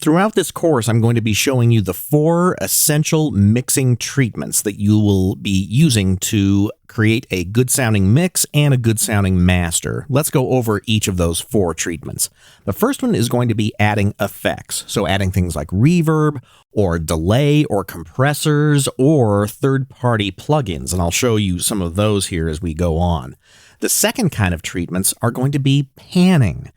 Throughout this course, I'm going to be showing you the 4 essential mixing treatments that you will be using to create a good sounding mix and a good sounding master. Let's go over each of those 4 treatments. The first one is going to be adding effects. So adding things like reverb or delay or compressors or third-party plugins, and I'll show you some of those here as we go on. The second kind of treatments are going to be panning.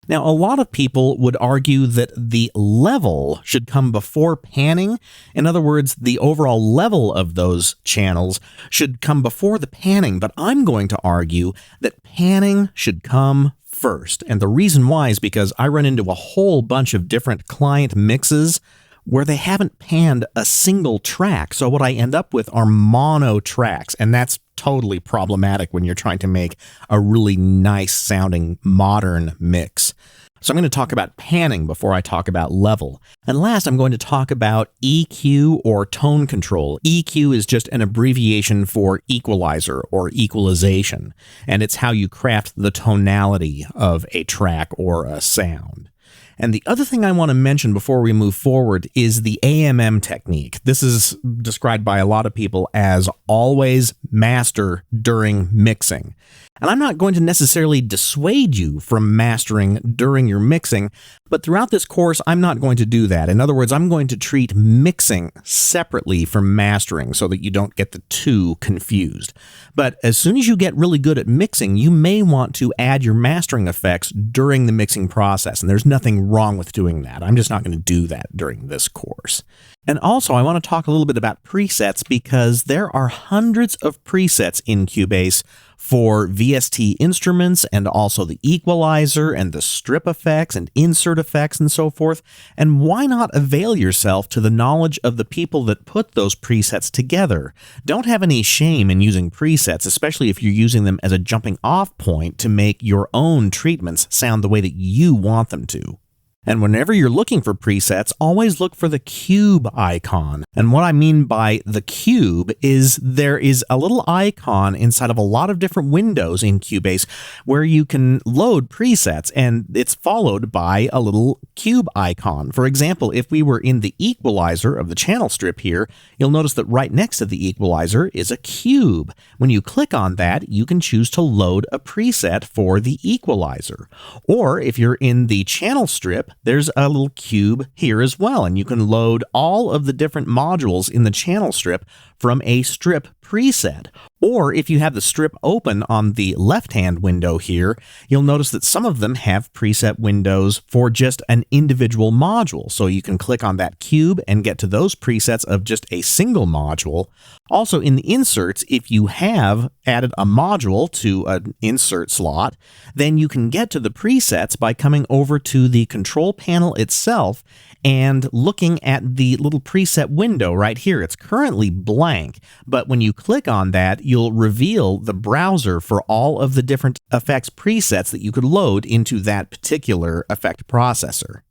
Now, a lot of people would argue that the level should come before panning. In other words, the overall level of those channels should come before the panning, but I'm going to argue that panning should come first. And the reason why is because I run into a whole bunch of different client mixes where they haven't panned a single track. So what I end up with are mono tracks, and that's totally problematic when you're trying to make a really nice sounding modern mix. So I'm going to talk about panning before I talk about level. And last, I'm going to talk about EQ or tone control. EQ is just an abbreviation for equalizer or equalization, and it's how you craft the tonality of a track or a sound. And the other thing I want to mention before we move forward is the AMM technique. This is described by a lot of people as always master during mixing. And I'm not going to necessarily dissuade you from mastering during your mixing, but throughout this course, I'm not going to do that. In other words, I'm going to treat mixing separately from mastering so that you don't get the two confused. But as soon as you get really good at mixing, you may want to add your mastering effects during the mixing process, and there's nothing wrong with doing that. I'm just not going to do that during this course. And also, I want to talk a little bit about presets because there are hundreds of presets in Cubase for VST instruments and also the equalizer and the strip effects and insert effects and so forth. And why not avail yourself to the knowledge of the people that put those presets together? Don't have any shame in using presets, especially if you're using them as a jumping off point to make your own treatments sound the way that you want them to. And whenever you're looking for presets, always look for the cube icon. And what I mean by the cube is there is a little icon inside of a lot of different windows in Cubase where you can load presets, and it's followed by a little cube icon. For example, if we were in the equalizer of the channel strip here, you'll notice that right next to the equalizer is a cube. When you click on that, you can choose to load a preset for the equalizer. Or if you're in the channel strip, there's a little cube here as well, and you can load all of the different modules in the channel strip from a strip preset. Or if you have the strip open on the left-hand window here, you'll notice that some of them have preset windows for just an individual module. So you can click on that cube and get to those presets of just a single module. Also in the inserts, if you have added a module to an insert slot, then you can get to the presets by coming over to the control panel itself and looking at the little preset window right here. It's currently blank, but when you click on that, you'll reveal the browser for all of the different effects presets that you could load into that particular effect processor.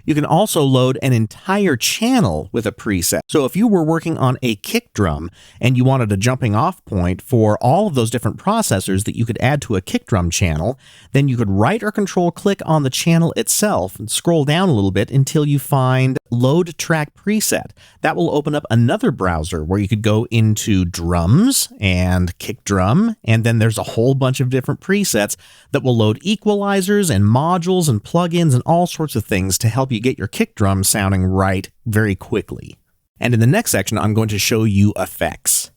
You can also load an entire channel with a preset. So if you were working on a kick drum and you wanted a jumping off point for all of those different processors that you could add to a kick drum channel, then you could right or control click on the channel itself and scroll down a little bit until you find load track preset. That will open up another browser where you could go into drums and kick drum, and then there's a whole bunch of different presets that will load equalizers and modules and plugins and all sorts of things to help you get your kick drum sounding right very quickly. And in the next section, I'm going to show you effects.